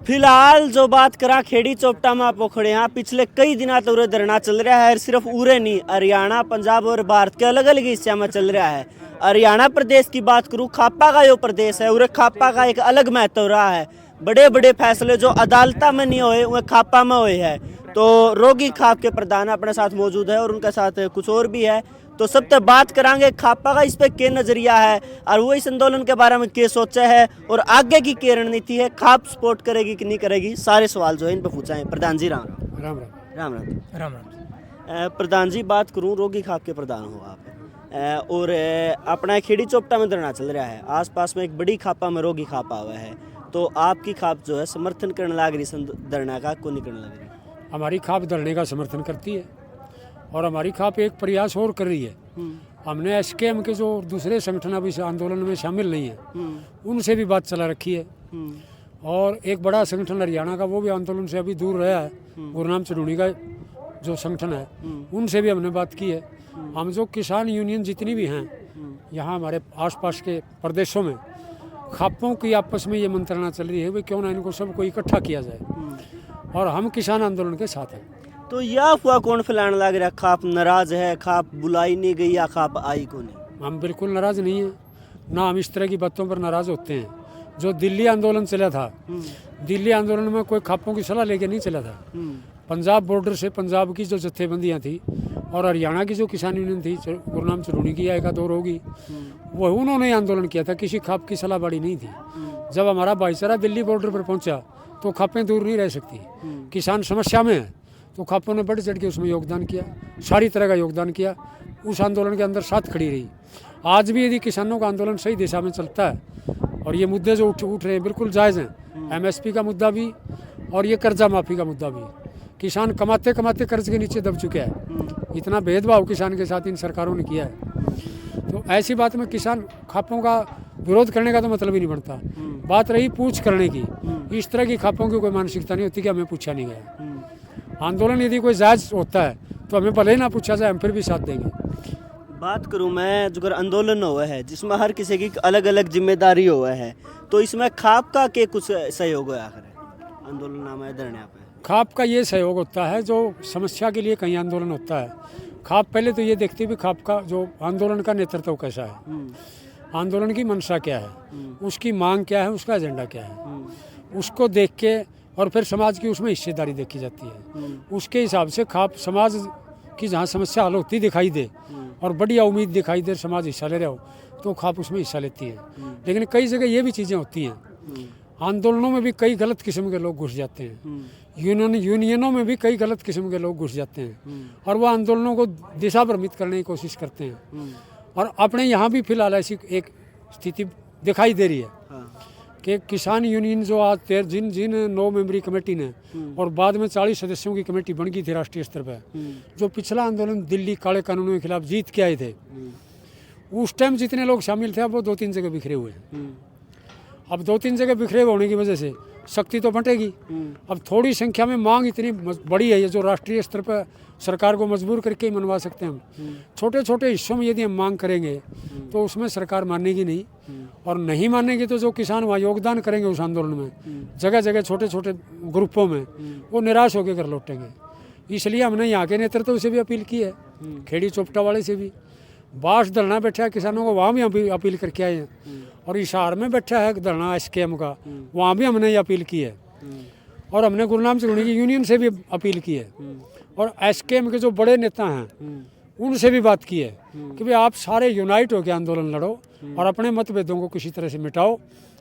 फिलहाल जो बात करा खेड़ी चोपटा में आप खड़े हैं, पिछले कई दिनों तो उरे धरना चल रहा है। सिर्फ उरे नहीं, हरियाणा, पंजाब और भारत के अलग अलग हिस्से में चल रहा है। हरियाणा प्रदेश की बात करूं, खापा का जो प्रदेश है, उरे खापा का एक अलग महत्व रहा है। बड़े बड़े फैसले जो अदालत में नहीं हुए वह खापा में हुए हैं। तो रोगी खाप के प्रधान अपने साथ मौजूद है और उनके साथ कुछ और भी है। तो सबसे बात करांगे खापा का इस पे क्या नजरिया है और वो इस आंदोलन के बारे में क्या सोचा है और आगे की क्या रणनीति है, खाप सपोर्ट करेगी कि नहीं करेगी, सारे सवाल जो है इन पे पूछा प्रधान जी। राम राम राम राम राम राम। प्रधान जी, बात करूं, रोगी खाप के प्रधान हो आप और अपना खेड़ी चोपटा में धरना चल रहा है। आसपास में एक बड़ी खापा में रोगी खापा हुआ है, तो आपकी खाप जो है समर्थन करने लग रही धरना का, को नहीं करने लग रही? हमारी खाप धरने का समर्थन करती है और हमारी खाप एक प्रयास और कर रही है। हमने एसकेएम के जो दूसरे संगठन अभी आंदोलन में शामिल नहीं है उनसे भी बात चला रखी है। और एक बड़ा संगठन हरियाणा का, वो भी आंदोलन से अभी दूर रहा है, गुरनाम चढ़ूनी का जो संगठन है, उनसे भी हमने बात की है। हम जो किसान यूनियन जितनी भी हैं यहाँ हमारे आसपास के प्रदेशों में, खापों की आपस में ये मंत्रणा चल रही है भाई क्यों ना इनको सबको इकट्ठा किया जाए और हम किसान आंदोलन के साथ हैं। तो यह अफवाह कौन फैलाने लग रहा है, खाप नाराज है, खाप बुलाई नहीं गई या खाप आई को नहीं? हम बिल्कुल नाराज नहीं हैं, ना हम इस तरह की बातों पर नाराज होते हैं। जो दिल्ली आंदोलन चला था, दिल्ली आंदोलन में कोई खापों की सलाह लेके नहीं चला था। पंजाब बॉर्डर से पंजाब की जो जत्थेबंदियाँ थी और हरियाणा की जो किसान यूनियन थी, गुरनाम चढ़ूनी की एक दौर होगी, वो उन्होंने आंदोलन किया था, किसी खाप की सलाह बड़ी नहीं थी। जब हमारा भाईचारा दिल्ली बॉर्डर पर पहुंचा तो खापें दूर नहीं रह सकती। किसान समस्या में है तो खापों ने बढ़ चढ़ के उसमें योगदान किया, सारी तरह का योगदान किया, उस आंदोलन के अंदर साथ खड़ी रही। आज भी यदि किसानों का आंदोलन सही दिशा में चलता है और ये मुद्दे जो उठ रहे हैं बिल्कुल जायज़ हैं, एमएसपी का मुद्दा भी और ये कर्जा माफ़ी का मुद्दा भी। किसान कमाते कमाते कर्ज के नीचे दब चुका है, इतना भेदभाव किसान के साथ इन सरकारों ने किया है। तो ऐसी बात में किसान खापों का विरोध करने का तो मतलब ही नहीं बनता। बात रही पूछ करने की, इस तरह की खापों की कोई मानसिकता नहीं होती कि हमें पूछा नहीं गया। आंदोलन यदि कोई जायज़ होता है तो हमें भले ही ना पूछा जाए, हम फिर भी साथ देंगे। बात करूं मैं, जो आंदोलन हुआ है जिसमें हर किसी की अलग अलग जिम्मेदारी हुआ है, तो इसमें खाप का के कुछ सहयोग हुआ आखिर आंदोलन में धरने पे? खाप का ये सहयोग होता है जो समस्या के लिए कहीं आंदोलन होता है। खाप पहले तो ये देखती भी खाप का जो आंदोलन का नेतृत्व कैसा है, आंदोलन की मंशा क्या है, उसकी मांग क्या है, उसका एजेंडा क्या है, उसको देख के और फिर समाज की उसमें हिस्सेदारी देखी जाती है। उसके हिसाब से खाप समाज की जहाँ समस्या हल होती दिखाई दे और बढ़िया उम्मीद दिखाई दे, समाज हिस्सा ले रहा हो, तो खाप उसमें हिस्सा लेती है। लेकिन कई जगह ये भी चीज़ें होती हैं, आंदोलनों में भी कई गलत किस्म के लोग घुस जाते हैं, यूनियनों में भी कई गलत किस्म के लोग घुस जाते हैं और वो आंदोलनों को दिशा भ्रमित करने की कोशिश करते हैं। और अपने यहाँ भी फिलहाल ऐसी एक स्थिति दिखाई दे रही है कि किसान यूनियन जो आज जिन 9 मेंबरी कमेटी ने और बाद में 40 सदस्यों की कमेटी बन गई थी राष्ट्रीय स्तर पर, जो पिछला आंदोलन दिल्ली काले कानूनों के खिलाफ जीत के आए थे, उस टाइम जितने लोग शामिल थे अब वो 2-3 जगह बिखरे हुए हैं। अब 2-3 जगह बिखरे होने की वजह से शक्ति तो बंटेगी। अब थोड़ी संख्या में मांग इतनी बड़ी है, ये जो राष्ट्रीय स्तर पर सरकार को मजबूर करके ही मनवा सकते हैं हम। छोटे छोटे हिस्सों में यदि हम मांग करेंगे तो उसमें सरकार मानेगी नहीं, और नहीं मानेगी तो जो किसान वहाँ योगदान करेंगे उस आंदोलन में जगह जगह छोटे छोटे ग्रुपों में, वो निराश होकर घर लौटेंगे। इसलिए हमने यहाँ के नेतृत्व से भी अपील की है, खेड़ी चोपटा वाले से भी। बास धरना बैठा है किसानों को, वहाँ भी अपील करके आए हैं। और हिसार में बैठा है धरना एसकेएम का, वहाँ भी हमने ये अपील की है। और हमने गुरनाम चढ़ूनी की यूनियन से भी अपील की है और एसकेएम के जो बड़े नेता हैं उनसे भी बात की है कि भाई आप सारे यूनाइट होकर आंदोलन लड़ो और अपने मतभेदों को किसी तरह से मिटाओ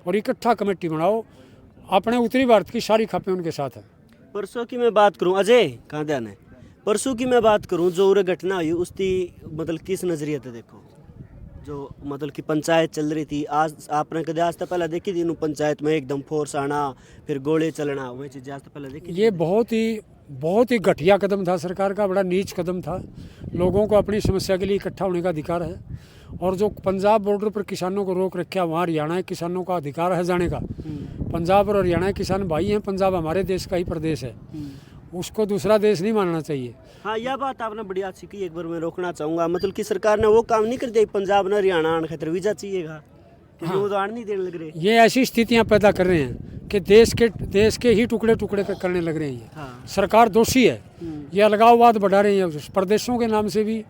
और इकट्ठा कमेटी बनाओ। अपने उत्तरी भारत की सारी खापें उनके साथ हैं। परसों की मैं बात करूं, अजय कहाँ ध्यान है, परसों की मैं बात करूं जो उरे घटना हुई उसकी मतलब किस नजरिए से देखो, जो मतलब कि पंचायत चल रही थी, आज आपने कदे आज तक पहले देखी थी पंचायत में एकदम फोर्स आना फिर गोले चलना, वही चीज़ आज तक पहले देखी? ये बहुत ही घटिया कदम था सरकार का, बड़ा नीच कदम था। लोगों को अपनी समस्या के लिए इकट्ठा होने का अधिकार है और जो पंजाब बॉर्डर पर किसानों को रोक रखा, वहाँ हरियाणा के किसानों का अधिकार है जाने का। पंजाब और हरियाणा के किसान भाई हैं, पंजाब हमारे देश का ही प्रदेश है, उसको दूसरा देश नहीं मानना चाहिए। हाँ, यह बात आपने बड़ी अच्छी की, एक बार मैं रोकना चाहूँगा, मतलब कि सरकार ने वो काम नहीं कर दिया, पंजाब ने हरियाणा आने खातिर वीजा चाहिएगा। क्योंकि वो उदाहरण नहीं देने लग रहे। ये ऐसी स्थितियां पैदा कर रहे हैं कि देश के ही टुकड़े टुकड़े करने लग रहे हैं। हाँ। सरकार दोषी है, ये अलगाववाद बढ़ा रही है, प्रदेशों के नाम से भी,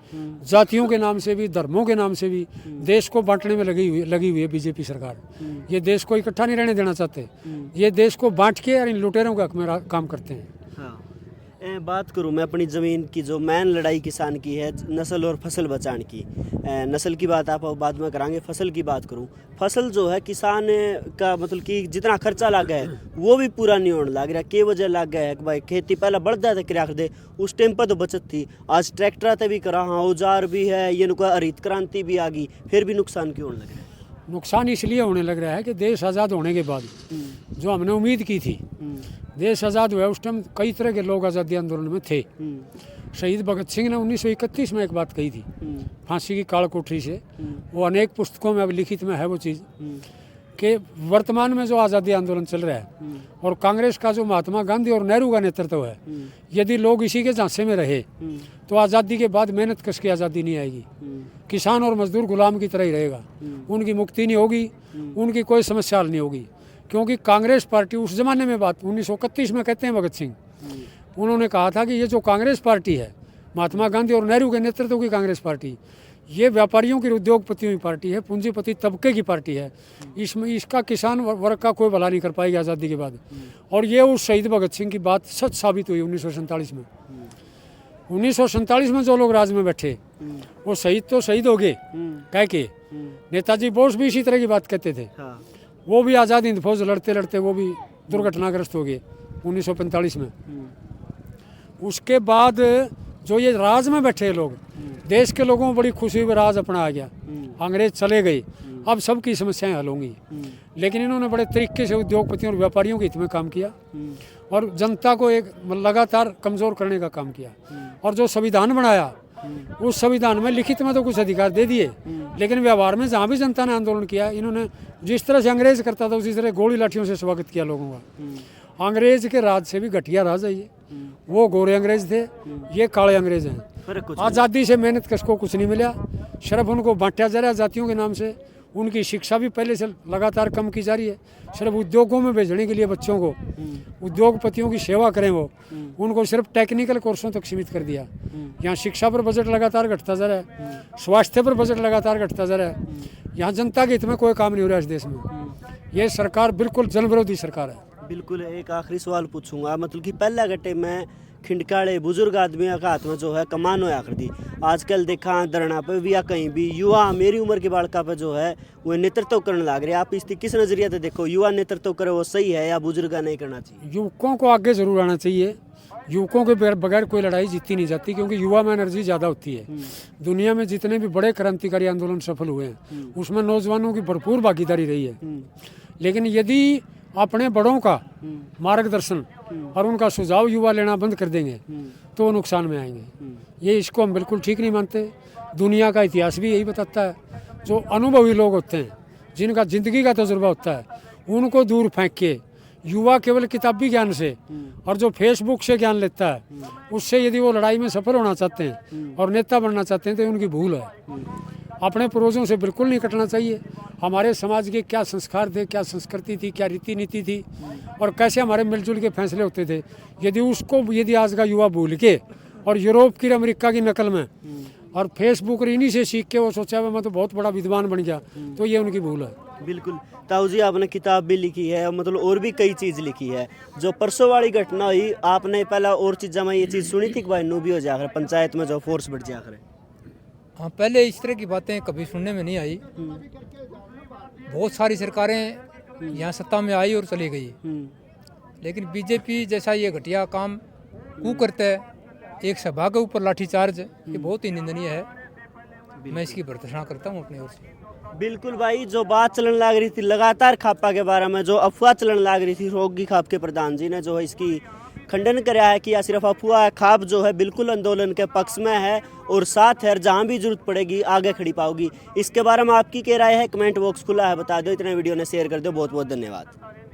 जातियों के नाम से भी, धर्मों के नाम से भी देश को बांटने में लगी हुई है बीजेपी सरकार। ये देश को इकट्ठा नहीं रहने देना चाहते, ये देश को बांट के और इन लुटेरों के हक में काम करते हैं। हाँ। बात करूँ मैं अपनी ज़मीन की, जो मेन लड़ाई किसान की है नस्ल और फसल बचाने की। नस्ल की बात आप बाद में करांगे, फसल की बात करूँ। फसल जो है किसान का मतलब कि जितना खर्चा लगा है वो भी पूरा नहीं होने लग रहा। के वजह लग गया है कि भाई खेती पहले बढ़ता था कर दे, उस टाइम पर तो बचत थी, आज ट्रैक्टर ते भी करा, हाँ औजार भी है, ये नुका हरित क्रांति भी आ गई, फिर भी नुकसान क्यों होने लग रहा है? नुकसान इसलिए होने लग रहा है कि देश आज़ाद होने के बाद जो हमने उम्मीद की थी, देश आज़ाद हुआ उस टाइम कई तरह के लोग आज़ादी आंदोलन में थे। शहीद भगत सिंह ने 1931 में एक बात कही थी, फांसी की काल कोठरी से, वो अनेक पुस्तकों में अब लिखित में है वो चीज़, कि वर्तमान में जो आज़ादी आंदोलन चल रहा है और कांग्रेस का जो महात्मा गांधी और नेहरू का नेतृत्व है, यदि लोग इसी के झांसे में रहे तो आज़ादी के बाद मेहनत कश की आज़ादी नहीं आएगी। किसान और मजदूर गुलाम की तरह ही रहेगा, उनकी मुक्ति नहीं होगी, उनकी कोई समस्या हल नहीं होगी। क्योंकि कांग्रेस पार्टी उस जमाने में, बात 1931 में कहते हैं भगत सिंह, उन्होंने कहा था कि ये जो कांग्रेस पार्टी है, महात्मा गांधी और नेहरू के नेतृत्व की कांग्रेस पार्टी, ये व्यापारियों की, उद्योगपतियों की पार्टी है, पूंजीपति तबके की पार्टी है, इसमें इसका किसान वर्ग का कोई भला नहीं कर पाएगी आज़ादी के बाद। और ये उस शहीद भगत सिंह की बात सच साबित हुई 1947 में। 1947 में जो लोग राज में बैठे वो शहीद तो शहीद हो गए, कह के नेताजी बोस भी इसी तरह की बात कहते थे। वो भी आज़ाद हिंद फौज लड़ते लड़ते वो भी दुर्घटनाग्रस्त हो गए 1945 में। उसके बाद जो ये राज में बैठे लोग, देश के लोगों को बड़ी खुशी हुई, राज अपना आ गया, अंग्रेज चले गए, अब सबकी समस्याएं हल होंगी। लेकिन इन्होंने बड़े तरीके से उद्योगपतियों और व्यापारियों के हित में काम किया और जनता को एक लगातार कमज़ोर करने का काम किया। और जो संविधान बनाया, उस संविधान में लिखित में तो कुछ अधिकार दे दिए, लेकिन व्यवहार में जहाँ भी जनता ने आंदोलन किया, इन्होंने जिस तरह से अंग्रेज करता था उसी तरह गोली लाठियों से स्वागत किया लोगों का। अंग्रेज के राज से भी घटिया राज है ये। वो गोरे अंग्रेज थे, ये काले अंग्रेज हैं। आज़ादी से मेहनत कश को कुछ नहीं मिला, सिर्फ उनको बांटा जा रहा है जातियों के नाम से। उनकी शिक्षा भी पहले से लगातार कम की जा रही है, सिर्फ उद्योगों में भेजने के लिए बच्चों को, उद्योगपतियों की सेवा करें वो, उनको सिर्फ टेक्निकल कोर्सों तक सीमित कर दिया। यहाँ शिक्षा पर बजट लगातार घटता जा रहा है, स्वास्थ्य पर बजट लगातार घटता जा रहा है। यहाँ जनता के हित में कोई काम नहीं हो रहा है इस देश में। ये सरकार बिल्कुल जन विरोधी सरकार है। बिल्कुल। एक आखिरी सवाल पूछूंगा, मतलब कि पहला घटे में खिंडकाड़े बुजुर्ग आदमियों का हाथ में जो है कमान होया कर दी, आजकल देखा धरना पे भी या कहीं भी युवा मेरी उम्र के बालका पे जो है वो नेतृत्व करने लग रहे। आप इसकी किस नजरिए से देखो, युवा नेतृत्व करे वो सही है या बुजुर्ग नहीं करना चाहिए? युवकों को आगे जरूर आना चाहिए। युवकों के बगैर कोई लड़ाई जीती नहीं जाती, क्योंकि युवा में एनर्जी ज़्यादा होती है। दुनिया में जितने भी बड़े क्रांतिकारी आंदोलन सफल हुए हैं उसमें नौजवानों की भरपूर भागीदारी रही है। लेकिन यदि अपने बड़ों का मार्गदर्शन और उनका सुझाव युवा लेना बंद कर देंगे तो वो नुकसान में आएंगे। ये इसको हम बिल्कुल ठीक नहीं मानते। दुनिया का इतिहास भी यही बताता है, जो अनुभवी लोग होते हैं, जिनका जिंदगी का तजुर्बा होता है, उनको दूर फेंक के युवा केवल किताबी ज्ञान से और जो फेसबुक से ज्ञान लेता है उससे यदि वो लड़ाई में सफल होना चाहते हैं और नेता बनना चाहते हैं तो उनकी भूल है। अपने पूर्वजों से बिल्कुल नहीं कटना चाहिए। हमारे समाज के क्या संस्कार थे, क्या संस्कृति थी, क्या रीति नीति थी और कैसे हमारे मिलजुल के फैसले होते थे, यदि आज का युवा भूल के और यूरोप की, अमेरिका की नकल में और फेसबुक और इन्हीं से सीख के वो सोचा मैं तो बहुत बड़ा विद्वान बन गया, तो ये उनकी भूल है। बिल्कुल। ताऊ जी आपने किताब भी लिखी है, मतलब और भी कई चीज़ लिखी है। जो परसों वाली घटना हुई, आपने पहला और चीज़ों में ये चीज़ सुनी थी कि भाई नू भी हो जाकर पंचायत में जो फोर्स बढ़ जाकर? हाँ, पहले इस तरह की बातें कभी सुनने में नहीं आई। बहुत सारी सरकारें यहाँ सत्ता में आई और चली गई, लेकिन बीजेपी जैसा ये घटिया काम क्यों करता है, एक सभा के ऊपर लाठीचार्ज, ये बहुत ही निंदनीय है। मैं इसकी भर्त्सना करता हूँ अपनी ओर से। बिल्कुल भाई, जो बात चलन लग रही थी लगातार खापा के बारे में, जो अफवाह चलन लग रही थी, रोगी खाप के प्रधान जी ने जो है इसकी खंडन कराया है कि यह सिर्फ अफवाह है। खाप जो है बिल्कुल आंदोलन के पक्ष में है और साथ है, जहां भी जरूरत पड़ेगी आगे खड़ी पाओगी। इसके बारे में आपकी क्या राय है? कमेंट बॉक्स खुला है, बता दो। इतना वीडियो ने शेयर कर दो। बहुत बहुत धन्यवाद।